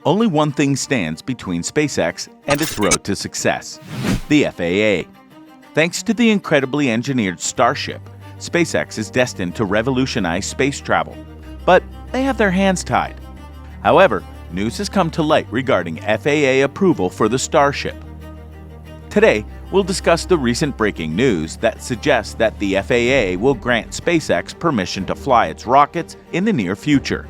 Only one thing stands between SpaceX and its road to success: the FAA. Thanks to the incredibly engineered Starship, SpaceX is destined to revolutionize space travel. But they have their hands tied. However, news has come to light regarding FAA approval for the Starship. Today, we'll discuss the recent breaking news that suggests that the FAA will grant SpaceX permission to fly its rockets in the near future.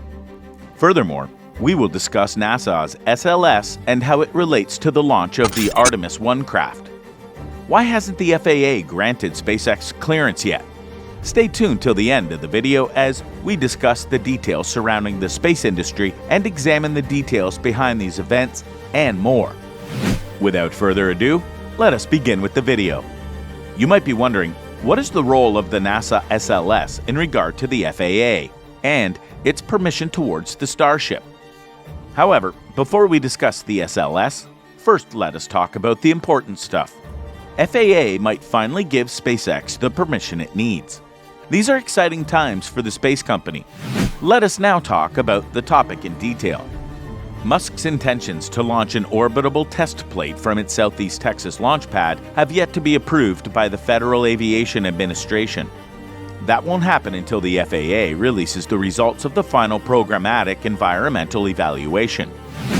Furthermore, we will discuss NASA's SLS and how it relates to the launch of the Artemis 1 craft. Why hasn't the FAA granted SpaceX clearance yet? Stay tuned till the end of the video as we discuss the details surrounding the space industry and examine the details behind these events and more. Without further ado, let us begin with the video. You might be wondering, what is the role of the NASA SLS in regard to the FAA and its permission towards the Starship? However, before we discuss the SLS, first let us talk about the important stuff. FAA might finally give SpaceX the permission it needs. These are exciting times for the space company. Let us now talk about the topic in detail. Musk's intentions to launch an orbital test plate from its Southeast Texas launch pad have yet to be approved by the Federal Aviation Administration. That won't happen until the FAA releases the results of the final programmatic environmental evaluation,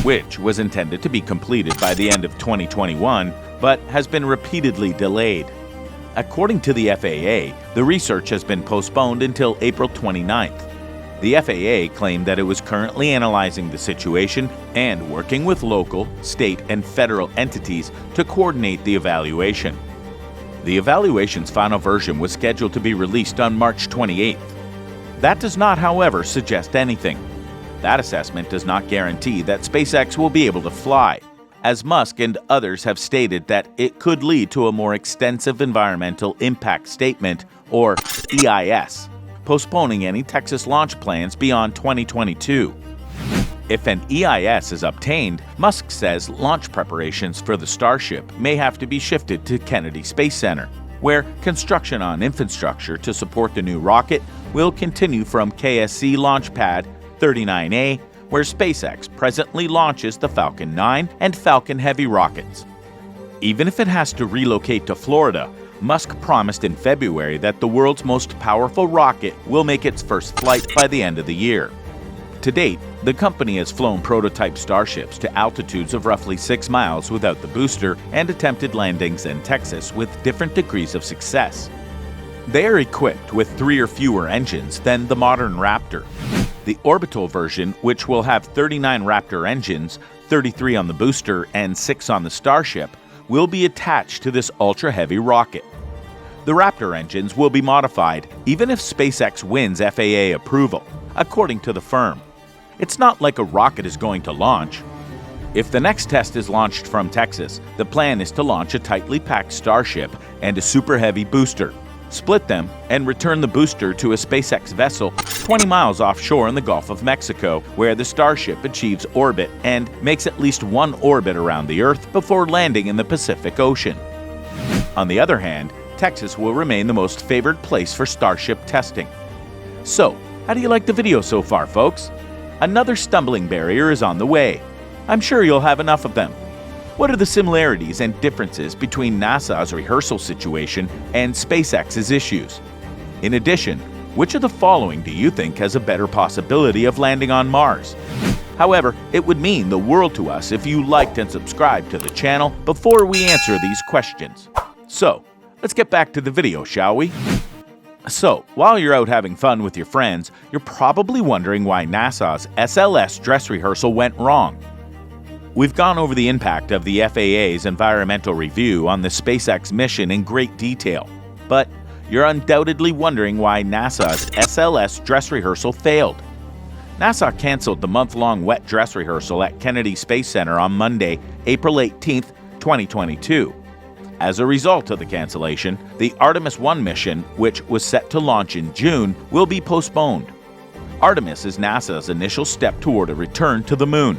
which was intended to be completed by the end of 2021, but has been repeatedly delayed. According to the FAA, the research has been postponed until April 29th. The FAA claimed that it was currently analyzing the situation and working with local, state, and federal entities to coordinate the evaluation. The evaluation's final version was scheduled to be released on March 28th. That does not, however, suggest anything. That assessment does not guarantee that SpaceX will be able to fly, as Musk and others have stated that it could lead to a more extensive environmental impact statement, or EIS, postponing any Texas launch plans beyond 2022. If an EIS is obtained, Musk says launch preparations for the Starship may have to be shifted to Kennedy Space Center, where construction on infrastructure to support the new rocket will continue from KSC Launch Pad 39A, where SpaceX presently launches the Falcon 9 and Falcon Heavy rockets. Even if it has to relocate to Florida, Musk promised in February that the world's most powerful rocket will make its first flight by the end of the year. To date, the company has flown prototype Starships to altitudes of roughly 6 miles without the booster and attempted landings in Texas with different degrees of success. They are equipped with 3 or fewer engines than the modern Raptor. The Orbital version, which will have 39 Raptor engines, 33 on the booster and 6 on the Starship, will be attached to this ultra-heavy rocket. The Raptor engines will be modified even if SpaceX wins FAA approval, according to the firm. It's not like a rocket is going to launch. If the next test is launched from Texas, the plan is to launch a tightly packed Starship and a super heavy booster, split them, and return the booster to a SpaceX vessel 20 miles offshore in the Gulf of Mexico, where the Starship achieves orbit and makes at least one orbit around the Earth before landing in the Pacific Ocean. On the other hand, Texas will remain the most favored place for Starship testing. So, how do you like the video so far, folks? Another stumbling barrier is on the way. I'm sure you'll have enough of them. What are the similarities and differences between NASA's rehearsal situation and SpaceX's issues? In addition, which of the following do you think has a better possibility of landing on Mars? However, it would mean the world to us if you liked and subscribed to the channel before we answer these questions. So, let's get back to the video, shall we? So, while you're out having fun with your friends, you're probably wondering why NASA's SLS dress rehearsal went wrong. We've gone over the impact of the FAA's environmental review on the SpaceX mission in great detail, but you're undoubtedly wondering why NASA's SLS dress rehearsal failed. NASA canceled the month-long wet dress rehearsal at Kennedy Space Center on Monday, April 18, 2022. As a result of the cancellation, the Artemis 1 mission, which was set to launch in June, will be postponed. Artemis is NASA's initial step toward a return to the Moon.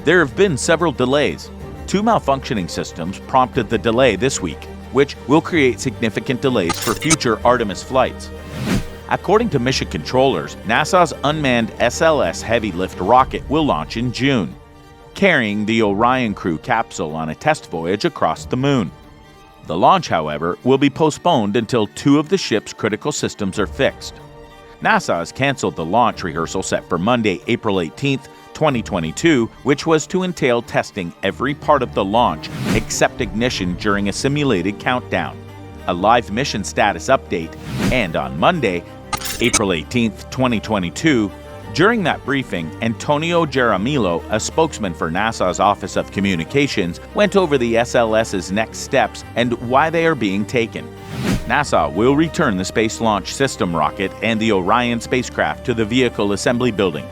There have been several delays. 2 malfunctioning systems prompted the delay this week, which will create significant delays for future Artemis flights. According to mission controllers, NASA's unmanned SLS heavy lift rocket will launch in June. carrying the Orion crew capsule on a test voyage across the moon. The launch, however, will be postponed until 2 of the ship's critical systems are fixed. NASA has canceled the launch rehearsal set for Monday, April 18, 2022, which was to entail testing every part of the launch except ignition during a simulated countdown, a live mission status update, and on Monday, April 18, 2022, during that briefing, Antonio Jaramillo, a spokesman for NASA's Office of Communications, went over the SLS's next steps and why they are being taken. NASA will return the Space Launch System rocket and the Orion spacecraft to the vehicle assembly building.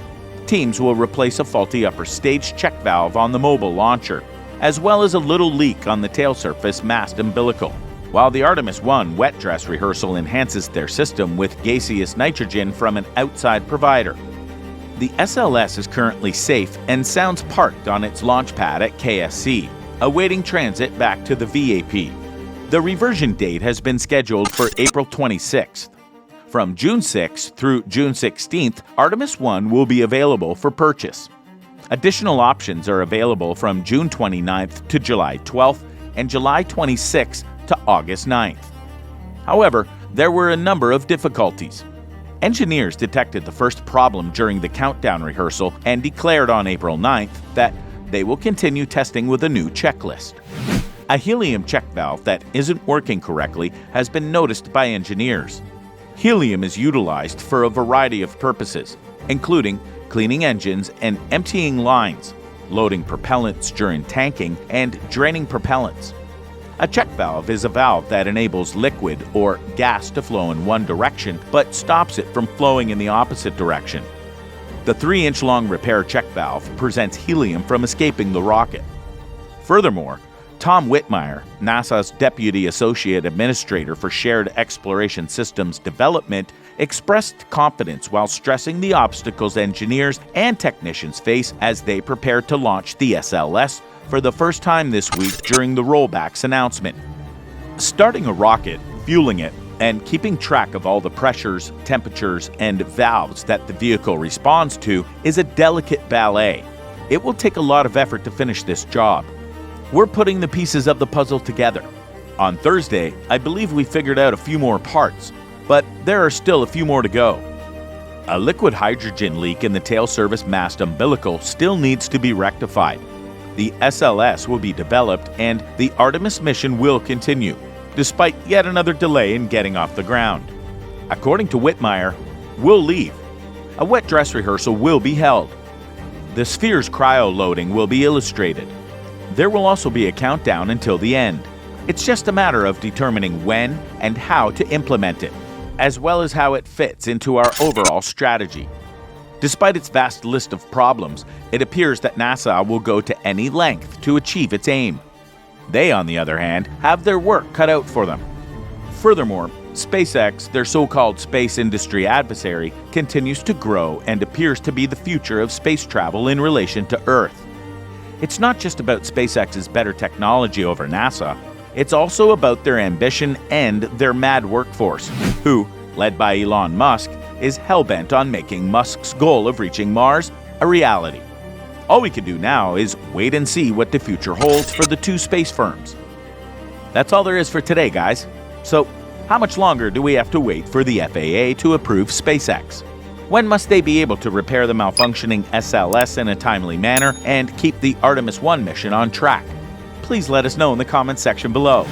Teams will replace a faulty upper stage check valve on the mobile launcher, as well as a little leak on the tail surface mast umbilical, while the Artemis 1 wet dress rehearsal enhances their system with gaseous nitrogen from an outside provider. The SLS is currently safe and sounds parked on its launch pad at KSC, awaiting transit back to the VAP. The reversion date has been scheduled for April 26th. From June 6th through June 16th, Artemis 1 will be available for purchase. Additional options are available from June 29th to July 12th and July 26th to August 9th. However, there were a number of difficulties. Engineers detected the first problem during the countdown rehearsal and declared on April 9th that they will continue testing with a new checklist. A helium check valve that isn't working correctly has been noticed by engineers. Helium is utilized for a variety of purposes, including cleaning engines and emptying lines, loading propellants during tanking, and draining propellants. A check valve is a valve that enables liquid or gas to flow in one direction but stops it from flowing in the opposite direction. The 3-inch-long repair check valve prevents helium from escaping the rocket. Furthermore, Tom Whitmire, NASA's Deputy Associate Administrator for Shared Exploration Systems Development, expressed confidence while stressing the obstacles engineers and technicians face as they prepare to launch the SLS for the first time this week during the rollbacks announcement. Starting a rocket, fueling it, and keeping track of all the pressures, temperatures, and valves that the vehicle responds to is a delicate ballet. It will take a lot of effort to finish this job. We're putting the pieces of the puzzle together. On Thursday, I believe we figured out a few more parts, but there are still a few more to go. A liquid hydrogen leak in the tail service mast umbilical still needs to be rectified. The SLS will be developed and the Artemis mission will continue, despite yet another delay in getting off the ground. According to Whitmire, we'll leave. A wet dress rehearsal will be held. The sphere's cryo-loading will be illustrated. There will also be a countdown until the end. It's just a matter of determining when and how to implement it, as well as how it fits into our overall strategy. Despite its vast list of problems, it appears that NASA will go to any length to achieve its aim. They, on the other hand, have their work cut out for them. Furthermore, SpaceX, their so-called space industry adversary, continues to grow and appears to be the future of space travel in relation to Earth. It's not just about SpaceX's better technology over NASA, it's also about their ambition and their mad workforce, who, led by Elon Musk, is hell-bent on making Musk's goal of reaching Mars a reality. All we can do now is wait and see what the future holds for the two space firms. That's all there is for today, guys. So, how much longer do we have to wait for the FAA to approve SpaceX? When must they be able to repair the malfunctioning SLS in a timely manner and keep the Artemis 1 mission on track? Please let us know in the comments section below.